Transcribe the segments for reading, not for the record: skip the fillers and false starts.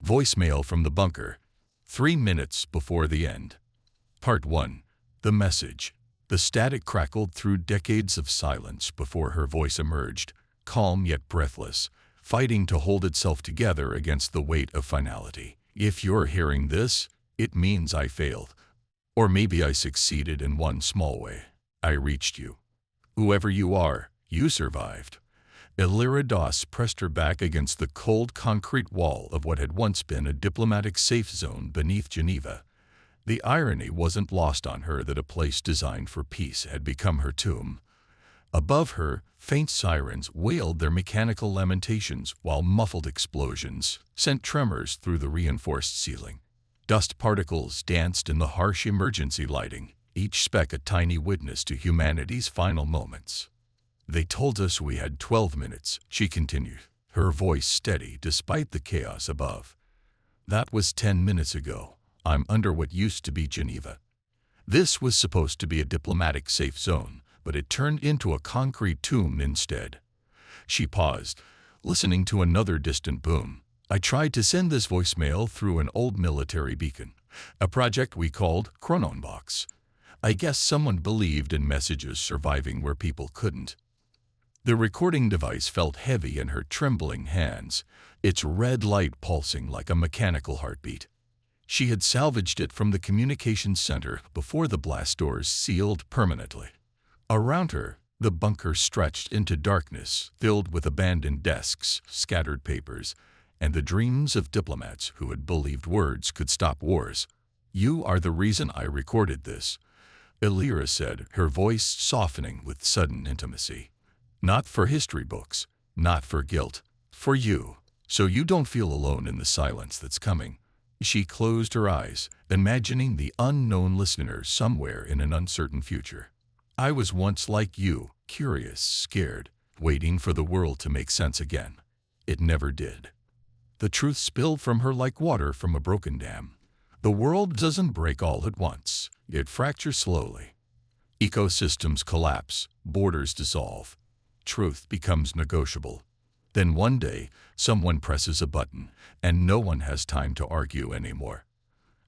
Voicemail from the bunker. 3 minutes before the end. Part 1. The message. The static crackled through decades of silence before her voice emerged, calm yet breathless, fighting to hold itself together against the weight of finality. If you're hearing this, it means I failed. Or maybe I succeeded in one small way. I reached you. Whoever you are, you survived. Elira Doss pressed her back against the cold concrete wall of what had once been a diplomatic safe zone beneath Geneva. The irony wasn't lost on her that a place designed for peace had become her tomb. Above her, faint sirens wailed their mechanical lamentations while muffled explosions sent tremors through the reinforced ceiling. Dust particles danced in the harsh emergency lighting, each speck a tiny witness to humanity's final moments. They told us we had 12 minutes, she continued, her voice steady despite the chaos above. That was 10 minutes ago. I'm under what used to be Geneva. This was supposed to be a diplomatic safe zone, but it turned into a concrete tomb instead. She paused, listening to another distant boom. I tried to send this voicemail through an old military beacon, a project we called ChronoInbox. I guess someone believed in messages surviving where people couldn't. The recording device felt heavy in her trembling hands, its red light pulsing like a mechanical heartbeat. She had salvaged it from the communications center before the blast doors sealed permanently. Around her, the bunker stretched into darkness, filled with abandoned desks, scattered papers, and the dreams of diplomats who had believed words could stop wars. You are the reason I recorded this, Elira said, her voice softening with sudden intimacy. Not for history books, not for guilt, for you, so you don't feel alone in the silence that's coming. She closed her eyes, imagining the unknown listener somewhere in an uncertain future. I was once like you, curious, scared, waiting for the world to make sense again. It never did. The truth spilled from her like water from a broken dam. The world doesn't break all at once. It fractures slowly. Ecosystems collapse, borders dissolve. Truth becomes negotiable. Then one day, someone presses a button, and no one has time to argue anymore.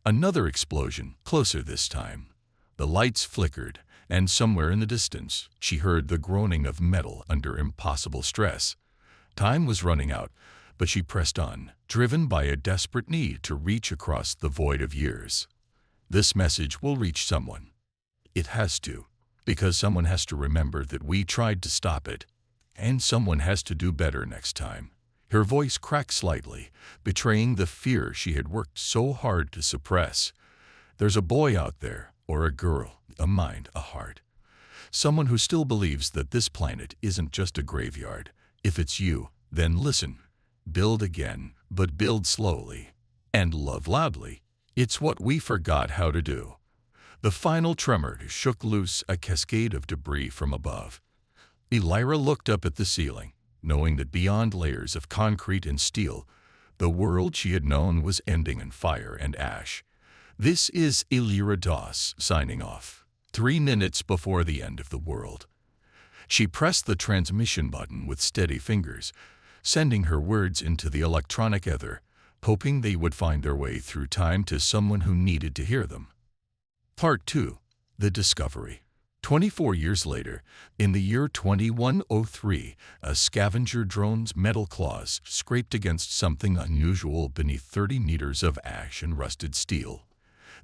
Another explosion, closer this time. The lights flickered, and somewhere in the distance, she heard the groaning of metal under impossible stress. Time was running out, but she pressed on, driven by a desperate need to reach across the void of years. This message will reach someone. It has to, because someone has to remember that we tried to stop it, and someone has to do better next time. Her voice cracked slightly, betraying the fear she had worked so hard to suppress. There's a boy out there, or a girl, a mind, a heart. Someone who still believes that this planet isn't just a graveyard. If it's you, then listen. Build again, but build slowly. And love loudly. It's what we forgot how to do. The final tremor shook loose a cascade of debris from above. Elira looked up at the ceiling, knowing that beyond layers of concrete and steel, the world she had known was ending in fire and ash. This is Elira Doss signing off, 3 minutes before the end of the world. She pressed the transmission button with steady fingers, sending her words into the electronic ether, hoping they would find their way through time to someone who needed to hear them. Part 2. The Discovery. 24 years later, in the year 2103, a scavenger drone's metal claws scraped against something unusual beneath 30 meters of ash and rusted steel.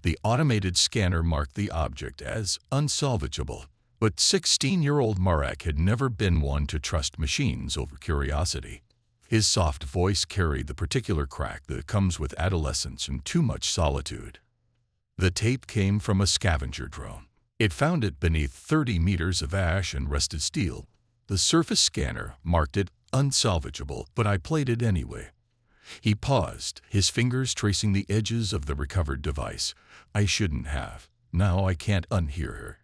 The automated scanner marked the object as unsalvageable, but 16-year-old Marek had never been one to trust machines over curiosity. His soft voice carried the particular crack that comes with adolescence and too much solitude. The tape came from a scavenger drone. It found it beneath 30 meters of ash and rusted steel. The surface scanner marked it unsalvageable, but I played it anyway. He paused, his fingers tracing the edges of the recovered device. I shouldn't have. Now I can't unhear her.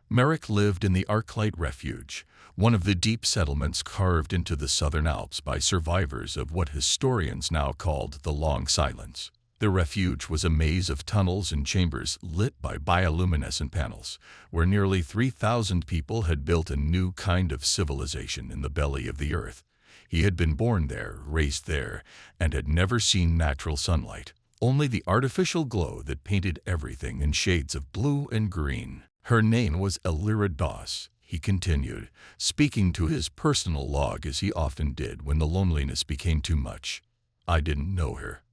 Marek lived in the Arclight Refuge, one of the deep settlements carved into the southern Alps by survivors of what historians now called the Long Silence. The refuge was a maze of tunnels and chambers lit by bioluminescent panels, where nearly 3,000 people had built a new kind of civilization in the belly of the earth. He had been born there, raised there, and had never seen natural sunlight, only the artificial glow that painted everything in shades of blue and green. Her name was Elira Doss, he continued, speaking to his personal log as he often did when the loneliness became too much. I didn't know her.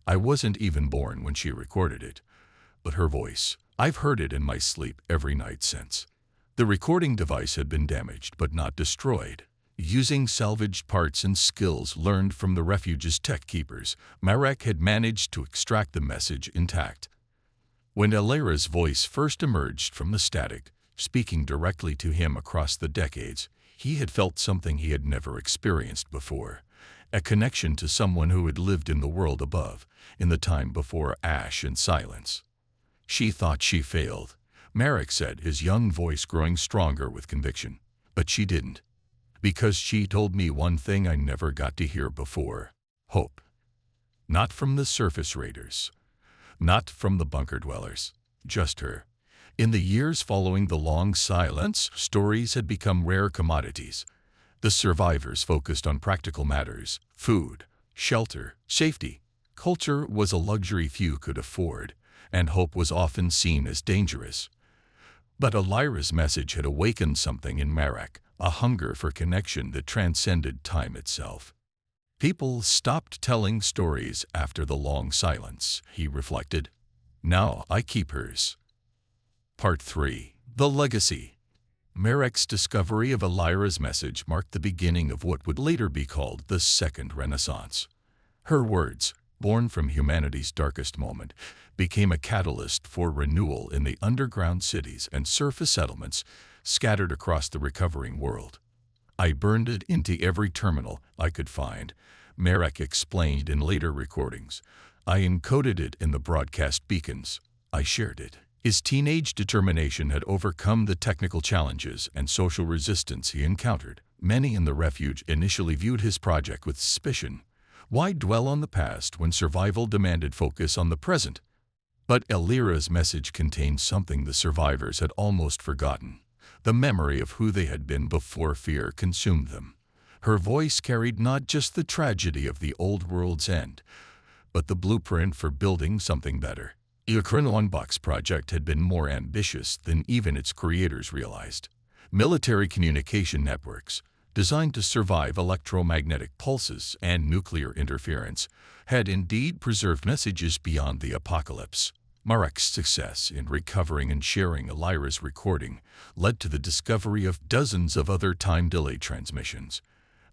I wasn't even born when she recorded it. But her voice, I've heard it in my sleep every night since. The recording device had been damaged but not destroyed. Using salvaged parts and skills learned from the refuge's tech keepers, Marek had managed to extract the message intact. When Elira's voice first emerged from the static, speaking directly to him across the decades, he had felt something he had never experienced before. A connection to someone who had lived in the world above, in the time before ash and silence. She thought she failed, Marek said, his young voice growing stronger with conviction. But she didn't. Because she told me one thing I never got to hear before. Hope. Not from the surface raiders. Not from the bunker dwellers. Just her. In the years following the long silence, stories had become rare commodities. The survivors focused on practical matters: food, shelter, safety. Culture was a luxury few could afford, and hope was often seen as dangerous. But Elira's message had awakened something in Marek, a hunger for connection that transcended time itself. People stopped telling stories after the long silence, he reflected. Now I keep hers. Part 3. The Legacy. Marek's discovery of Elira's message marked the beginning of what would later be called the Second Renaissance. Her words, born from humanity's darkest moment, became a catalyst for renewal in the underground cities and surface settlements scattered across the recovering world. I burned it into every terminal I could find, Marek explained in later recordings. I encoded it in the broadcast beacons. I shared it. His teenage determination had overcome the technical challenges and social resistance he encountered. Many in the refuge initially viewed his project with suspicion. Why dwell on the past when survival demanded focus on the present? But Elira's message contained something the survivors had almost forgotten: the memory of who they had been before fear consumed them. Her voice carried not just the tragedy of the old world's end, but the blueprint for building something better. The ChronoInbox project had been more ambitious than even its creators realized. Military communication networks, designed to survive electromagnetic pulses and nuclear interference, had indeed preserved messages beyond the apocalypse. Marek's success in recovering and sharing Elira's recording led to the discovery of dozens of other time-delayed transmissions,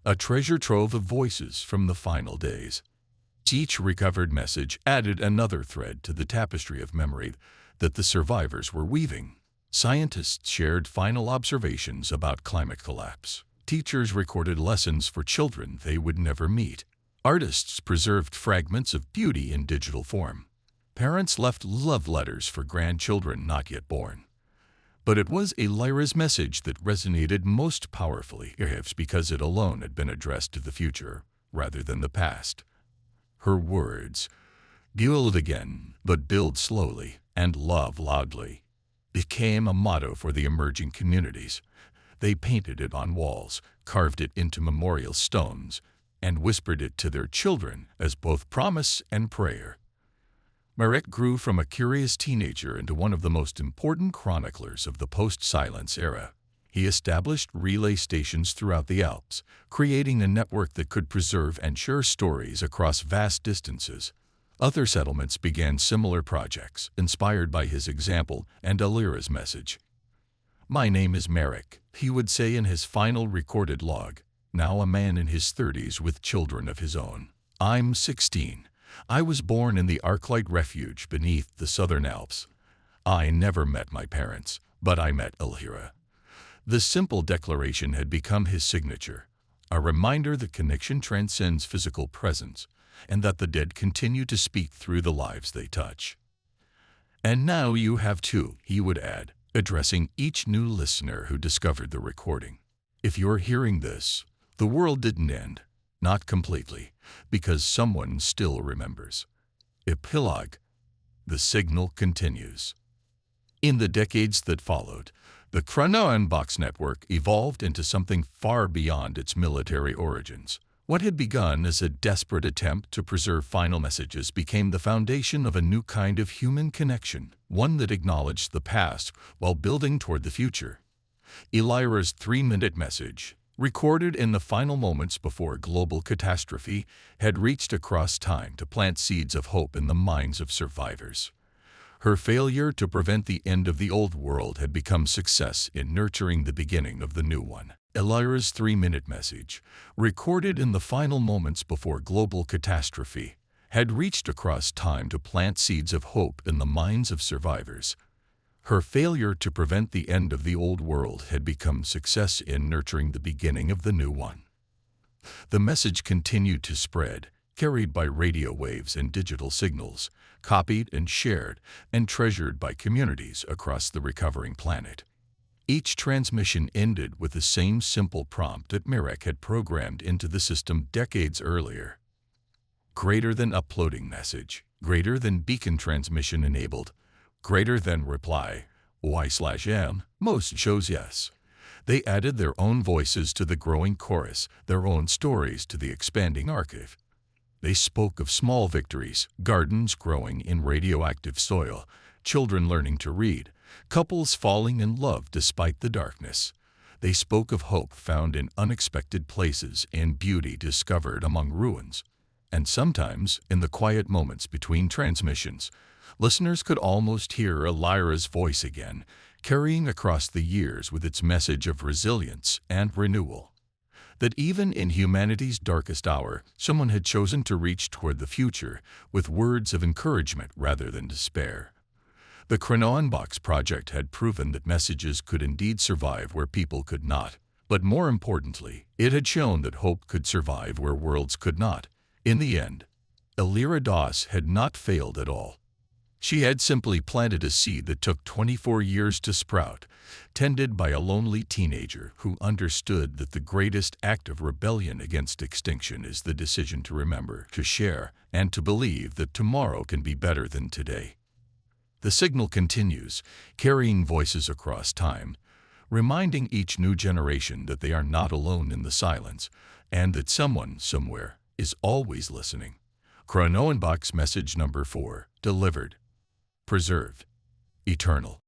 a treasure trove of voices from the final days. Each recovered message added another thread to the tapestry of memory that the survivors were weaving. Scientists shared final observations about climate collapse. Teachers recorded lessons for children they would never meet. Artists preserved fragments of beauty in digital form. Parents left love letters for grandchildren not yet born. But it was Elira's message that resonated most powerfully, perhaps because it alone had been addressed to the future rather than the past. Her words, "Build again, but build slowly, and love loudly," became a motto for the emerging communities. They painted it on walls, carved it into memorial stones, and whispered it to their children as both promise and prayer. Marek grew from a curious teenager into one of the most important chroniclers of the post-silence era. He established relay stations throughout the Alps, creating a network that could preserve and share stories across vast distances. Other settlements began similar projects, inspired by his example and Elira's message. "My name is Marek," he would say in his final recorded log, now a man in his 30s with children of his own. "I'm 16. I was born in the Arclight refuge beneath the southern Alps. I never met my parents, but I met Elira." The simple declaration had become his signature, a reminder that connection transcends physical presence, and that the dead continue to speak through the lives they touch. "And now you have too," he would add, addressing each new listener who discovered the recording. "If you're hearing this, the world didn't end, not completely, because someone still remembers." Epilogue. The signal continues. In the decades that followed, The ChronoInbox network evolved into something far beyond its military origins. What had begun as a desperate attempt to preserve final messages became the foundation of a new kind of human connection, one that acknowledged the past while building toward the future. Elira's 3-minute message, recorded in the final moments before global catastrophe, had reached across time to plant seeds of hope in the minds of survivors. Her failure to prevent the end of the old world had become success in nurturing the beginning of the new one. Elira's 3-minute message, recorded in the final moments before global catastrophe, had reached across time to plant seeds of hope in the minds of survivors. Her failure to prevent the end of the old world had become success in nurturing the beginning of the new one. The message continued to spread, carried by radio waves and digital signals, copied and shared and treasured by communities across the recovering planet. Each transmission ended with the same simple prompt that Mirek had programmed into the system decades earlier. Greater than uploading message, greater than beacon transmission enabled, greater than reply, Y/M, most chose yes. They added their own voices to the growing chorus, their own stories to the expanding archive. They spoke of small victories, gardens growing in radioactive soil, children learning to read, couples falling in love despite the darkness. They spoke of hope found in unexpected places and beauty discovered among ruins. And sometimes, in the quiet moments between transmissions, listeners could almost hear Elira's voice again, carrying across the years with its message of resilience and renewal. That even in humanity's darkest hour, someone had chosen to reach toward the future with words of encouragement rather than despair. The ChronoInbox project had proven that messages could indeed survive where people could not, but more importantly, it had shown that hope could survive where worlds could not. In the end, Elira Das had not failed at all. She had simply planted a seed that took 24 years to sprout, tended by a lonely teenager who understood that the greatest act of rebellion against extinction is the decision to remember, to share, and to believe that tomorrow can be better than today. The signal continues, carrying voices across time, reminding each new generation that they are not alone in the silence, and that someone, somewhere, is always listening. ChronoInbox message number 4, delivered, preserved, eternal.